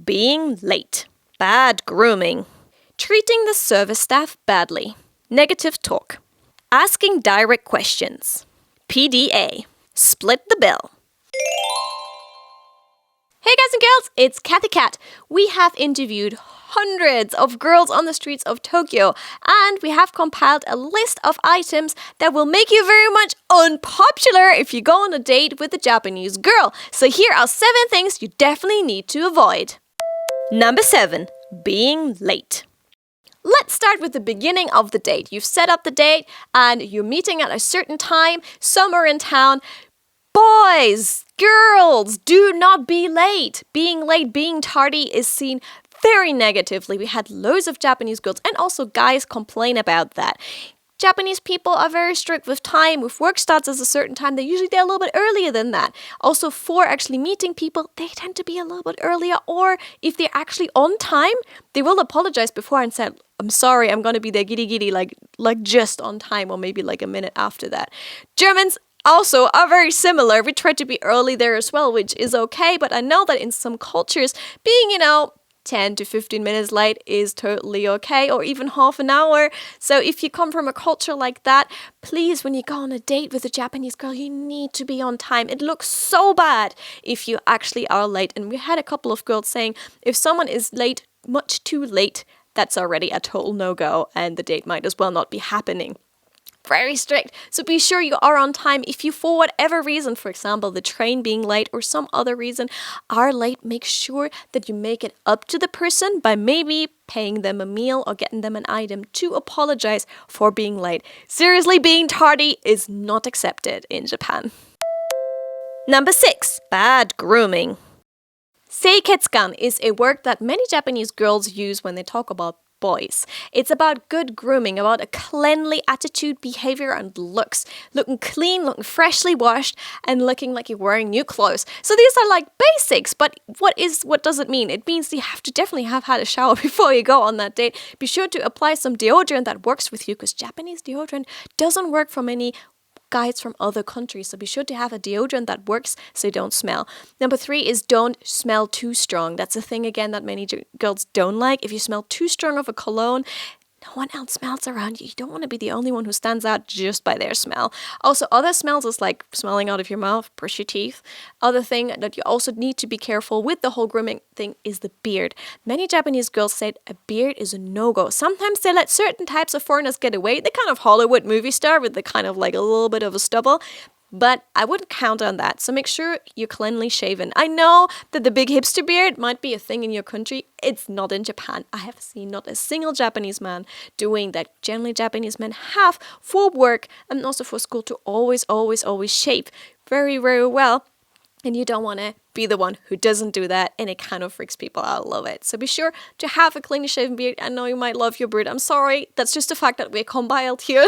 Being late. Bad grooming. Treating the service staff badly. Negative talk. Asking direct questions. PDA. Split the bill. Hey guys and girls, it's Cathy Cat. We have interviewed hundreds of girls on the streets of Tokyo, and we have compiled a list of items that will make you very much unpopular if you go on a date with a Japanese girl. So here are 7 things you definitely need to avoid. Number 7. Being late. Let's start with the beginning of the date. You've set up the date and you're meeting at a certain time, somewhere in town. Boys, girls, do not be late. Being late, being tardy is seen very negatively. We had loads of Japanese girls and also guys complain about that. Japanese people are very strict with time. If work starts at a certain time, they're usually there a little bit earlier than that. Also, for actually meeting people, they tend to be a little bit earlier. Or if they're actually on time, they will apologize before and say, I'm sorry, I'm going to be there giddy, like just on time, or maybe like a minute after that. Germans also are very similar. We try to be early there as well, which is okay. But I know that in some cultures, being, 10 to 15 minutes late is totally okay, or even half an hour. So if you come from a culture like that, please, when you go on a date with a Japanese girl, you need to be on time. It looks so bad if you actually are late. And we had a couple of girls saying if someone is late, much too late, that's already a total no-go and the date might as well not be happening. Very strict. So be sure you are on time. If you, for whatever reason, for example, the train being late or some other reason, are late, make sure that you make it up to the person by maybe paying them a meal or getting them an item to apologize for being late. Seriously, being tardy is not accepted in Japan. Number 6. Bad grooming. Seiketsukan is a word that many Japanese girls use when they talk about boys. It's about good grooming, about a cleanly attitude, behavior, and looks. Looking clean, looking freshly washed, and looking like you're wearing new clothes. So these are like basics, but what does it mean? It means you have to definitely have had a shower before you go on that date. Be sure to apply some deodorant that works with you, because Japanese deodorant doesn't work for many guys from other countries, so be sure to have a deodorant that works so you don't smell. Number 3 is don't smell too strong. That's a thing again that many girls don't like. If you smell too strong of a cologne, no one else smells around you. You don't want to be the only one who stands out just by their smell. Also, other smells is like smelling out of your mouth, brush your teeth. Other thing that you also need to be careful with the whole grooming thing is the beard. Many Japanese girls said a beard is a no-go. Sometimes they let certain types of foreigners get away. The kind of Hollywood movie star with the kind of like a little bit of a stubble. But I wouldn't count on that, so make sure you're cleanly shaven. I know that the big hipster beard might be a thing in your country. It's not in Japan. I have seen not a single Japanese man doing that. Generally, Japanese men have for work and also for school to always shave very, very well. And you don't want to be the one who doesn't do that, and it kind of freaks people out. I love it. So be sure to have a cleanly shaven beard. I know you might love your beard. I'm sorry. That's just the fact that we're compiled here.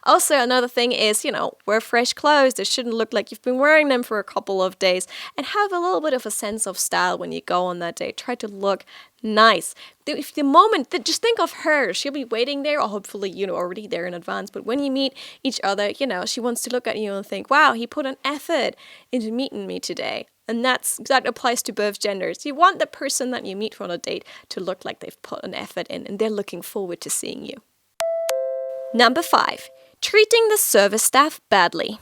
Also, another thing is, wear fresh clothes. They shouldn't look like you've been wearing them for a couple of days, and have a little bit of a sense of style when you go on that date. Try to look nice. If the moment, just think of her. She'll be waiting there, or hopefully, already there in advance. But when you meet each other, she wants to look at you and think, wow, he put an effort into meeting me today. And that applies to both genders. You want the person that you meet for on a date to look like they've put an effort in and they're looking forward to seeing you. Number 5, treating the service staff badly.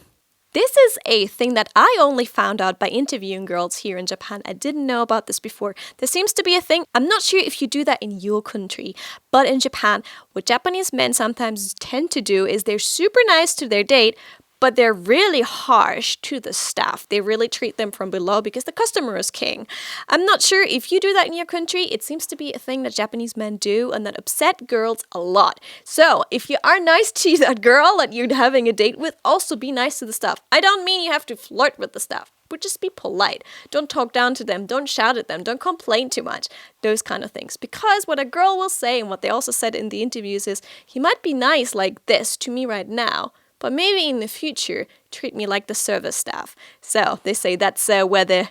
This is a thing that I only found out by interviewing girls here in Japan. I didn't know about this before. There seems to be a thing. I'm not sure if you do that in your country, but in Japan, what Japanese men sometimes tend to do is they're super nice to their date, but they're really harsh to the staff. They really treat them from below because the customer is king. I'm not sure if you do that in your country. It seems to be a thing that Japanese men do and that upset girls a lot. So if you are nice to that girl that you're having a date with, also be nice to the staff. I don't mean you have to flirt with the staff, but just be polite. Don't talk down to them. Don't shout at them. Don't complain too much. Those kind of things. Because what a girl will say, and what they also said in the interviews is, he might be nice like this to me right now, but maybe in the future, treat me like the service staff. So they say that's where the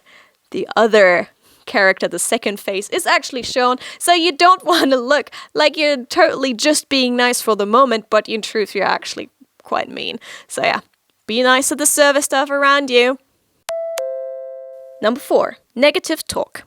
other character, the second face, is actually shown. So you don't want to look like you're totally just being nice for the moment, but in truth, you're actually quite mean. So yeah, be nice to the service staff around you. Number 4, negative talk.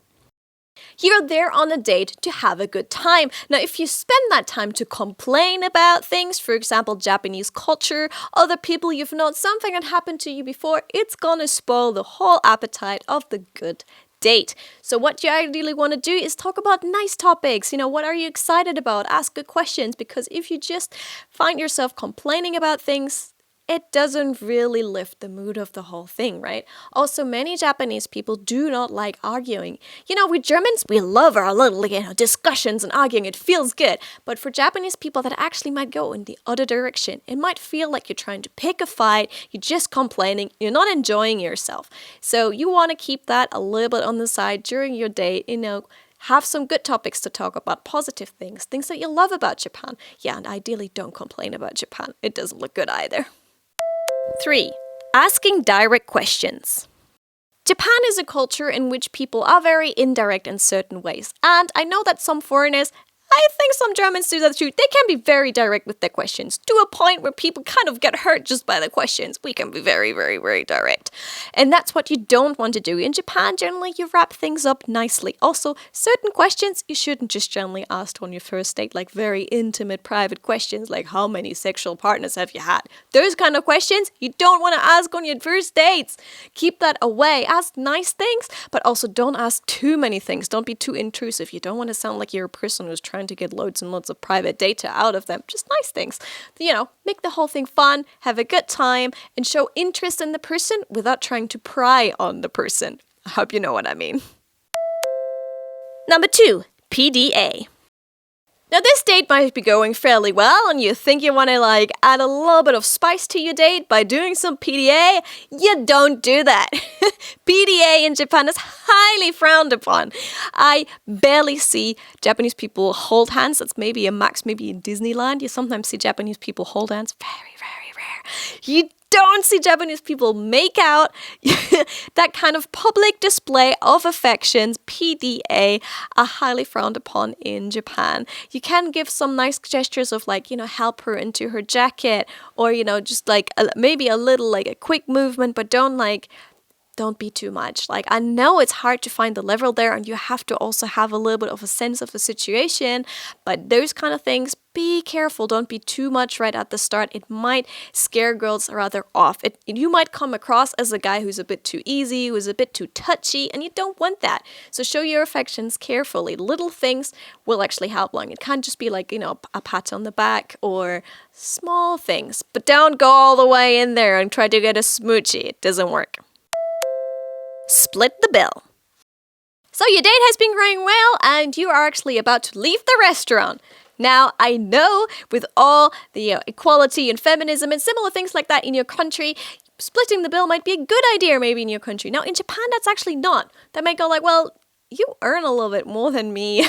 You're there on a date to have a good time. Now, if you spend that time to complain about things, for example, Japanese culture, other people you've known, something that happened to you before, it's gonna spoil the whole appetite of the good date. So what you ideally want to do is talk about nice topics. What are you excited about? Ask good questions, because if you just find yourself complaining about things, it doesn't really lift the mood of the whole thing, right? Also, many Japanese people do not like arguing. We Germans, we love our little, discussions and arguing. It feels good. But for Japanese people, that actually might go in the other direction. It might feel like you're trying to pick a fight. You're just complaining. You're not enjoying yourself. So you want to keep that a little bit on the side during your date, Have some good topics to talk about, positive things that you love about Japan. Yeah, and ideally don't complain about Japan. It doesn't look good either. 3. Asking direct questions. Japan is a culture in which people are very indirect in certain ways. And I know that some foreigners, I think some Germans do that too. They can be very direct with their questions, to a point where people kind of get hurt just by the questions. We can be very, very, very direct. And that's what you don't want to do. In Japan, generally, you wrap things up nicely. Also, certain questions you shouldn't just generally ask on your first date, like very intimate, private questions, like how many sexual partners have you had? Those kind of questions you don't want to ask on your first dates. Keep that away. Ask nice things, but also don't ask too many things. Don't be too intrusive. You don't want to sound like you're a person who's trying to get loads and loads of private data out of them. Just nice things. Make the whole thing fun, have a good time, and show interest in the person without trying to pry on the person. I hope you know what I mean. Number 2, PDA. Now, this date might be going fairly well, and you think you want to add a little bit of spice to your date by doing some PDA. You don't do that. PDA in Japan is highly frowned upon. I barely see Japanese people hold hands. That's maybe a max, maybe in Disneyland. You sometimes see Japanese people hold hands. Very, very rare. You don't see Japanese people make out. That kind of public display of affections, PDA, are highly frowned upon in Japan. You can give some nice gestures of help her into her jacket, or just maybe a little a quick movement, but don't be too much. I know it's hard to find the level there, and you have to also have a little bit of a sense of the situation, but those kind of things, be careful. Don't be too much right at the start. It might scare girls rather off. You might come across as a guy who's a bit too easy, who's a bit too touchy, and you don't want that. So show your affections carefully. Little things will actually help along. It can't just be a pat on the back or small things, but don't go all the way in there and try to get a smoochie. It doesn't work. Split the bill. So your date has been going well, and you are actually about to leave the restaurant. Now, I know with all the equality and feminism and similar things like that in your country, splitting the bill might be a good idea maybe in your country. Now, in Japan, that's actually not. They might go well, you earn a little bit more than me.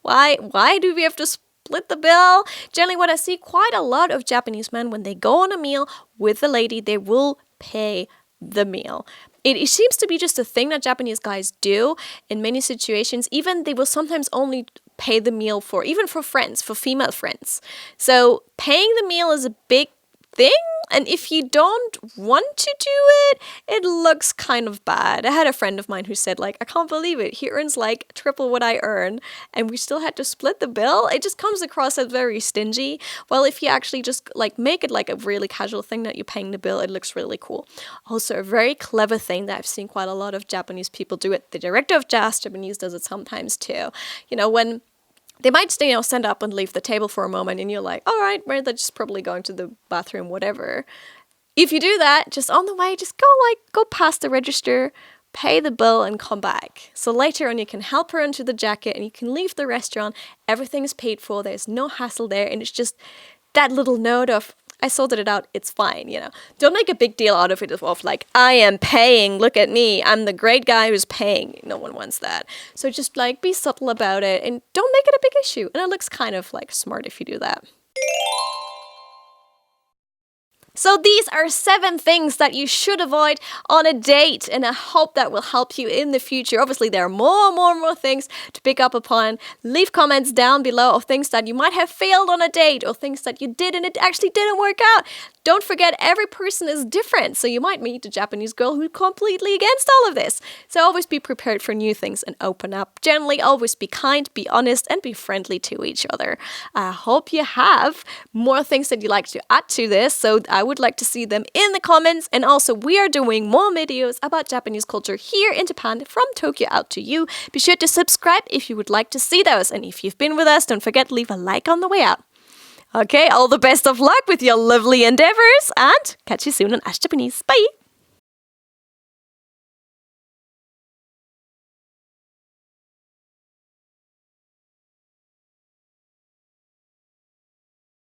Why do we have to split the bill? Generally, what I see quite a lot of Japanese men, when they go on a meal with a lady, they will pay the meal. It seems to be just a thing that Japanese guys do in many situations. Even they will sometimes only pay the meal for friends, for female friends. So paying the meal is a big thing, and if you don't want to do it, it looks kind of bad. I had a friend of mine who said I can't believe it, he earns triple what I earn and we still had to split the bill. It just comes across as very stingy. Well, if you actually just make it a really casual thing that you're paying the bill, it looks really cool. Also, a very clever thing that I've seen quite a lot of Japanese people do it. The director of Jazz Japanese does it sometimes too. When they might stand up and leave the table for a moment, and you're all right, well, they're just probably going to the bathroom, whatever. If you do that, just on the way, just go past the register, pay the bill, and come back. So later on, you can help her into the jacket, and you can leave the restaurant. Everything is paid for. There's no hassle there, and it's just that little note of, I sorted it out, it's fine, Don't make a big deal out of it of I am paying, look at me, I'm the great guy who's paying. No one wants that. So just be subtle about it and don't make it a big issue. And it looks kind of smart if you do that. So these are 7 things that you should avoid on a date, and I hope that will help you in the future. Obviously, there are more things to pick up upon. Leave comments down below of things that you might have failed on a date or things that you did and it actually didn't work out. Don't forget, every person is different, so you might meet a Japanese girl who's completely against all of this. So always be prepared for new things and open up. Generally, always be kind, be honest, and be friendly to each other. I hope you have more things that you'd like to add to this, so I would like to see them in the comments. And also, we are doing more videos about Japanese culture here in Japan from Tokyo out to you. Be sure to subscribe if you would like to see those. And if you've been with us, don't forget to leave a like on the way out. Okay, all the best of luck with your lovely endeavors, and catch you soon on Ash Japanese. Bye!